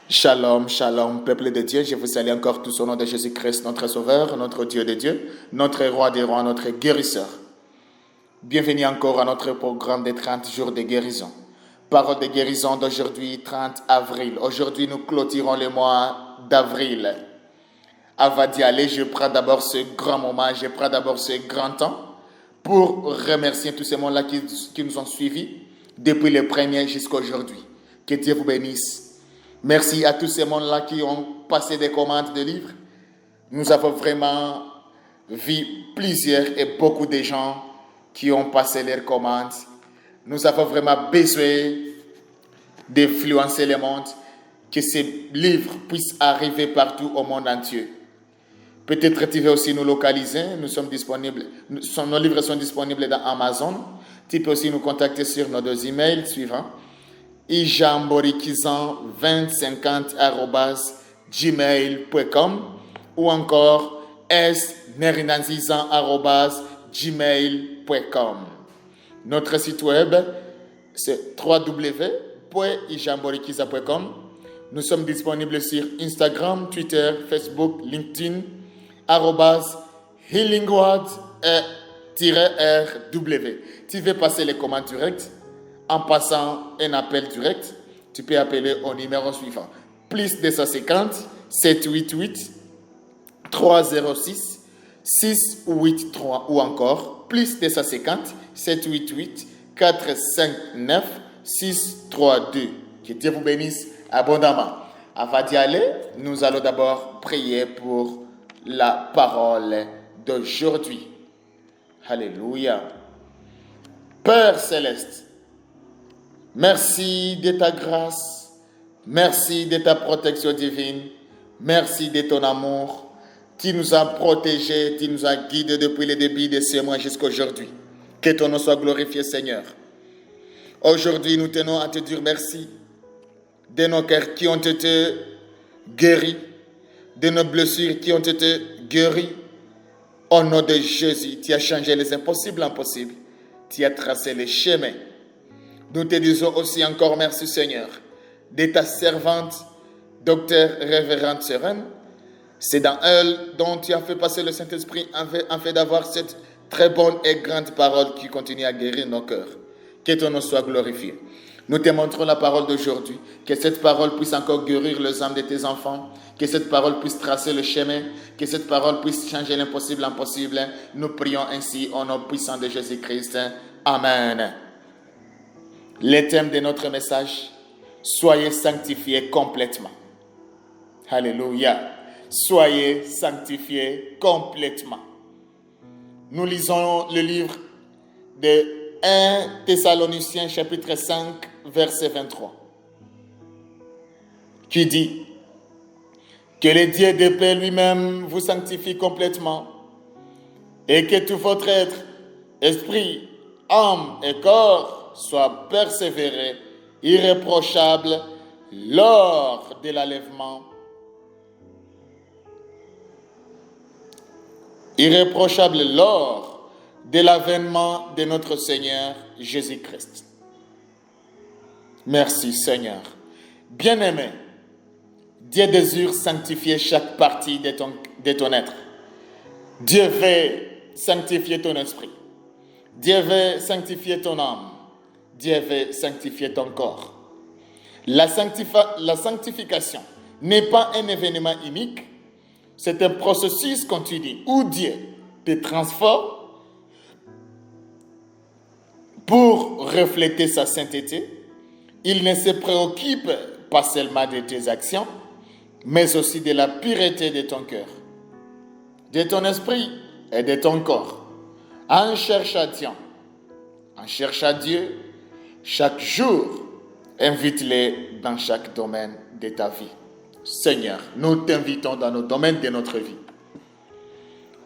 Shalom, shalom, peuple de Dieu, je vous salue encore tous au nom de Jésus-Christ, notre Sauveur, notre Dieu de Dieu, notre Roi des Rois, notre Guérisseur. Bienvenue encore à notre programme des 30 jours de guérison. Parole de guérison d'aujourd'hui, 30 avril. Aujourd'hui, nous clôturons le mois d'avril. Avant d'y aller, je prends d'abord ce grand moment, je prends d'abord ce grand temps pour remercier tous ces gens-là qui nous ont suivis depuis le premier jusqu'à aujourd'hui. Que Dieu vous bénisse. Merci à tous ces gens-là qui ont passé des commandes de livres. Nous avons vraiment vu plusieurs et beaucoup de gens qui ont passé leurs commandes. Nous avons vraiment besoin d'influencer le monde, que ces livres puissent arriver partout au monde entier. Peut-être tu veux aussi nous localiser. Nos livres sont disponibles dans Amazon. Tu peux aussi nous contacter sur nos 2 emails suivants. ijamborikizan2050@gmail.com ou encore snerinazizan@gmail.com. Notre site web, c'est www.ijamborikizan.com. Nous sommes disponibles sur Instagram, Twitter, Facebook, LinkedIn, @healingword-rw. Tu veux passer les commandes directes? En passant un appel direct, tu peux appeler au numéro suivant. Plus 250 788 306 683 ou encore plus 250 788 459 632. Que Dieu vous bénisse abondamment. Avant d'y aller, nous allons d'abord prier pour la parole d'aujourd'hui. Alléluia. Père céleste, merci de ta grâce, merci de ta protection divine, merci de ton amour. Tu nous as protégés, tu nous as guidés depuis le début de ce mois jusqu'à aujourd'hui. Que ton nom soit glorifié, Seigneur. Aujourd'hui, nous tenons à te dire merci de nos cœurs qui ont été guéris, de nos blessures qui ont été guéries. Au nom de Jésus, tu as changé les impossibles en possibles. Tu as tracé les chemins. Nous te disons aussi encore merci, Seigneur, de ta servante, docteur révérende Sérène. C'est dans elle dont tu as fait passer le Saint-Esprit en fait d'avoir cette très bonne et grande parole qui continue à guérir nos cœurs. Que ton nom soit glorifié. Nous te montrons la parole d'aujourd'hui, que cette parole puisse encore guérir les âmes de tes enfants, que cette parole puisse tracer le chemin, que cette parole puisse changer l'impossible en possible. Nous prions ainsi au nom puissant de Jésus-Christ. Amen. Le thème de notre message, soyez sanctifiés complètement. Alléluia. Soyez sanctifiés complètement. Nous lisons le livre de 1 Thessaloniciens chapitre 5 verset 23 qui dit que le Dieu de paix lui-même vous sanctifie complètement et que tout votre être, esprit, âme et corps soit persévéré, irréprochable lors de l'enlèvement. Irréprochable lors de l'avènement de notre Seigneur Jésus-Christ. Merci Seigneur. Bien-aimé, Dieu désire sanctifier chaque partie de ton être. Dieu veut sanctifier ton esprit. Dieu veut sanctifier ton âme. Dieu veut sanctifier ton corps. La sanctification n'est pas un événement unique, c'est un processus continu où Dieu te transforme pour refléter sa sainteté. Il ne se préoccupe pas seulement de tes actions, mais aussi de la pureté de ton cœur, de ton esprit et de ton corps. En cherchant Dieu, chaque jour, invite-les dans chaque domaine de ta vie. Seigneur, nous t'invitons dans nos domaines de notre vie.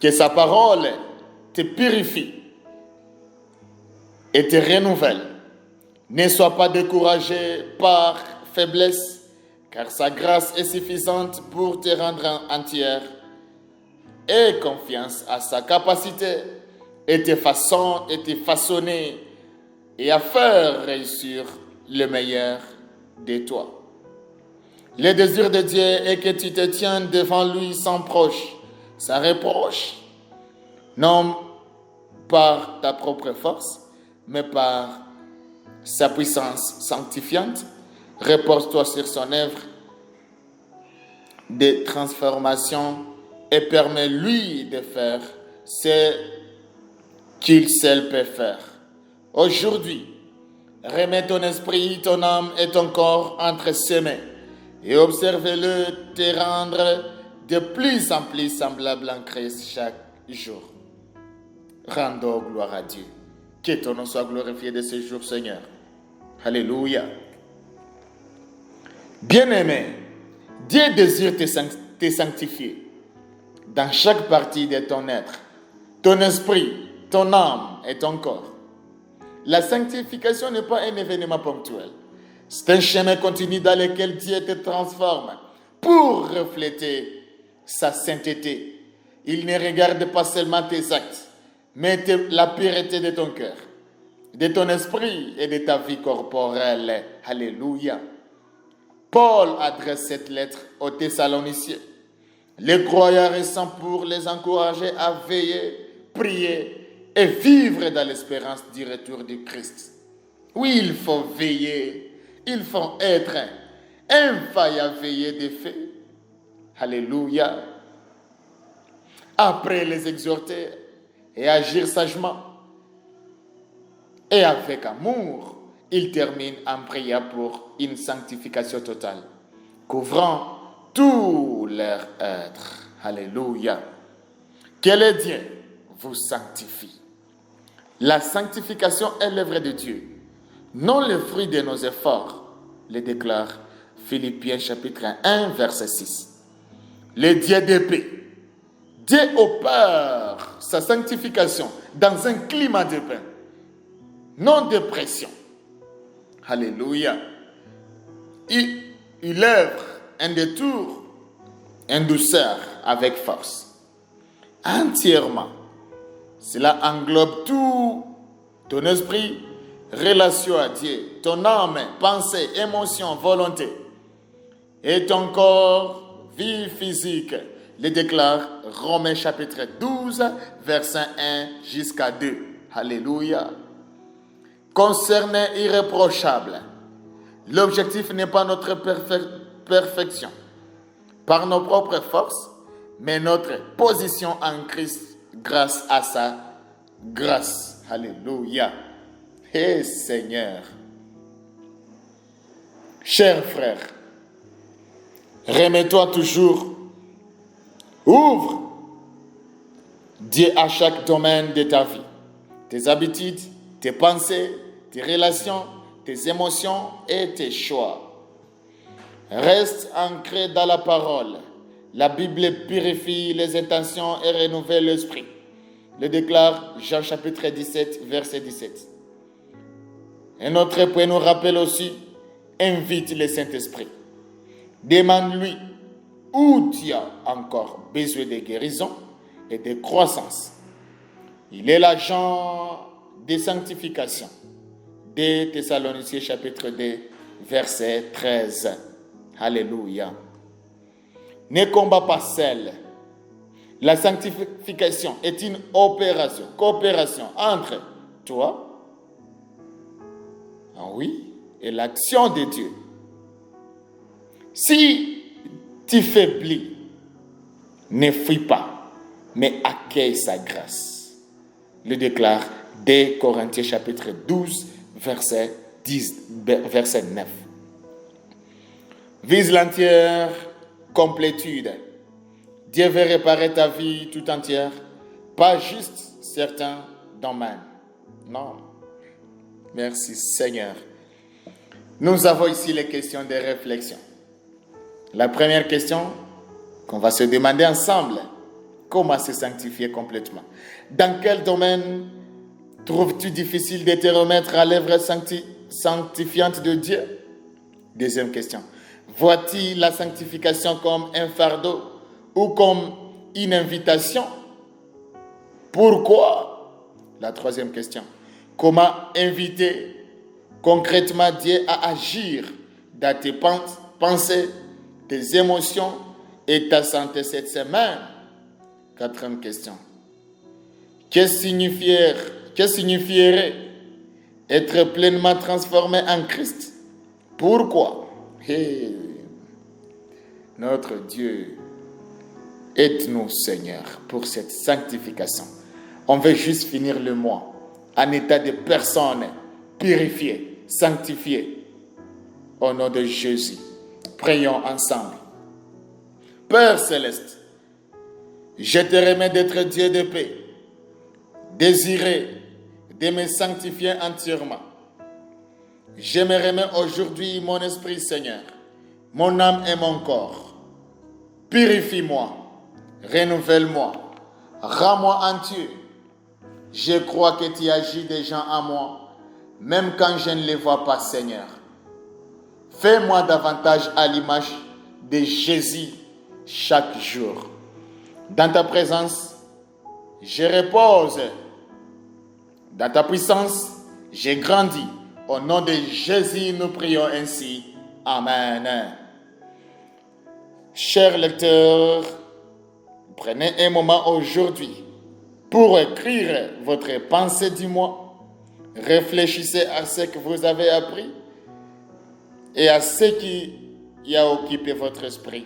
Que sa parole te purifie et te renouvelle. Ne sois pas découragé par faiblesse, car sa grâce est suffisante pour te rendre entière. Aie confiance à sa capacité et te façonner et à faire réussir le meilleur de toi. Le désir de Dieu est que tu te tiennes devant lui sans reproche, non par ta propre force, mais par sa puissance sanctifiante. Repose-toi sur son œuvre de transformation et permets-lui de faire ce qu'il seul peut faire. Aujourd'hui, remets ton esprit, ton âme et ton corps entre ses mains et observe-le te rendre de plus en plus semblable en Christ chaque jour. Rendons gloire à Dieu. Que ton nom soit glorifié de ce jour, Seigneur. Alléluia. Bien-aimé, Dieu désire te sanctifier dans chaque partie de ton être, ton esprit, ton âme et ton corps. La sanctification n'est pas un événement ponctuel. C'est un chemin continu dans lequel Dieu te transforme pour refléter sa sainteté. Il ne regarde pas seulement tes actes, mais la pureté de ton cœur, de ton esprit et de ta vie corporelle. Alléluia. Paul adresse cette lettre aux Thessaloniciens, les croyants récents, pour les encourager à veiller, prier et vivre dans l'espérance du retour du Christ. Oui, il faut veiller, il faut être infaillible à veiller des faits. Alléluia. Après les exhorter et agir sagement et avec amour, il termine en prière pour une sanctification totale, couvrant tout leur être. Alléluia. Que le Dieu vous sanctifie. La sanctification est l'œuvre de Dieu, non le fruit de nos efforts, le déclare Philippiens chapitre 1, verset 6. Le Dieu de paix, Dieu opère sa sanctification dans un climat de paix, non de pression. Alléluia. Il œuvre un détour, une douceur avec force. Entièrement. Cela englobe tout ton esprit, relation à Dieu, ton âme, pensée, émotion, volonté. Et ton corps, vie physique, le déclare Romains chapitre 12, verset 1 jusqu'à 2. Alléluia. Concerné irréprochable, l'objectif n'est pas notre perfection par nos propres forces, mais notre position en Christ grâce à sa grâce. Alléluia. Et Seigneur, chers frères, remets-toi toujours, ouvre Dieu à chaque domaine de ta vie, tes habitudes, tes pensées, tes relations, tes émotions et tes choix. Reste ancré dans la parole. La Bible purifie les intentions et renouvelle l'esprit. Le déclare Jean chapitre 17, verset 17. Un autre point nous rappelle aussi, invite le Saint-Esprit. Demande-lui où tu as encore besoin de guérison et de croissance. Il est l'agent de sanctification. 2 Thessaloniciens chapitre 2, verset 13. Alléluia. Ne combat pas seul. La sanctification est une coopération entre toi, et l'action de Dieu. Si tu faiblis, ne fuis pas, mais accueille sa grâce. Le déclare 2 Corinthiens chapitre 12, verset 9. Vise l'entière complétude. Dieu veut réparer ta vie tout entière, pas juste certains domaines. Non. Merci Seigneur. Nous avons ici les questions de réflexion. La première question qu'on va se demander ensemble, comment se sanctifier complètement? Dans quel domaine trouves-tu difficile de te remettre à l'œuvre sanctifiante de Dieu? Deuxième question. Vois-tu la sanctification comme un fardeau ou comme une invitation? Pourquoi? La troisième question. Comment inviter concrètement Dieu à agir dans tes pensées, tes émotions et ta santé cette semaine. Quatrième question. Que signifierait être pleinement transformé en Christ? Pourquoi? Notre Dieu, aide-nous, Seigneur, pour cette sanctification. On veut juste finir le mois en état de personne purifiée, sanctifiée. Au nom de Jésus, prions ensemble. Père céleste, je te remets d'être Dieu de paix, désiré de me sanctifier entièrement. Je me remets aujourd'hui mon esprit, Seigneur, mon âme et mon corps. Purifie-moi, renouvelle-moi, rends-moi entier. Je crois que tu agis déjà en moi, même quand je ne les vois pas, Seigneur. Fais-moi davantage à l'image de Jésus chaque jour. Dans ta présence, je repose. Dans ta puissance, j'ai grandi. Au nom de Jésus, nous prions ainsi. Amen. Chers lecteurs, prenez un moment aujourd'hui pour écrire votre pensée du mois. Réfléchissez à ce que vous avez appris et à ce qui a occupé votre esprit.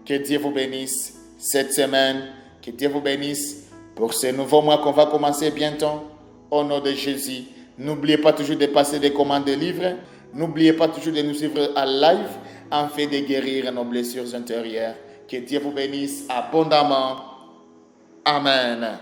Que Dieu vous bénisse cette semaine. Que Dieu vous bénisse pour ce nouveau mois qu'on va commencer bientôt. Au nom de Jésus, n'oubliez pas toujours de passer des commandes de livres. N'oubliez pas toujours de nous suivre en live afin de guérir nos blessures intérieures. Que Dieu vous bénisse abondamment. Amen.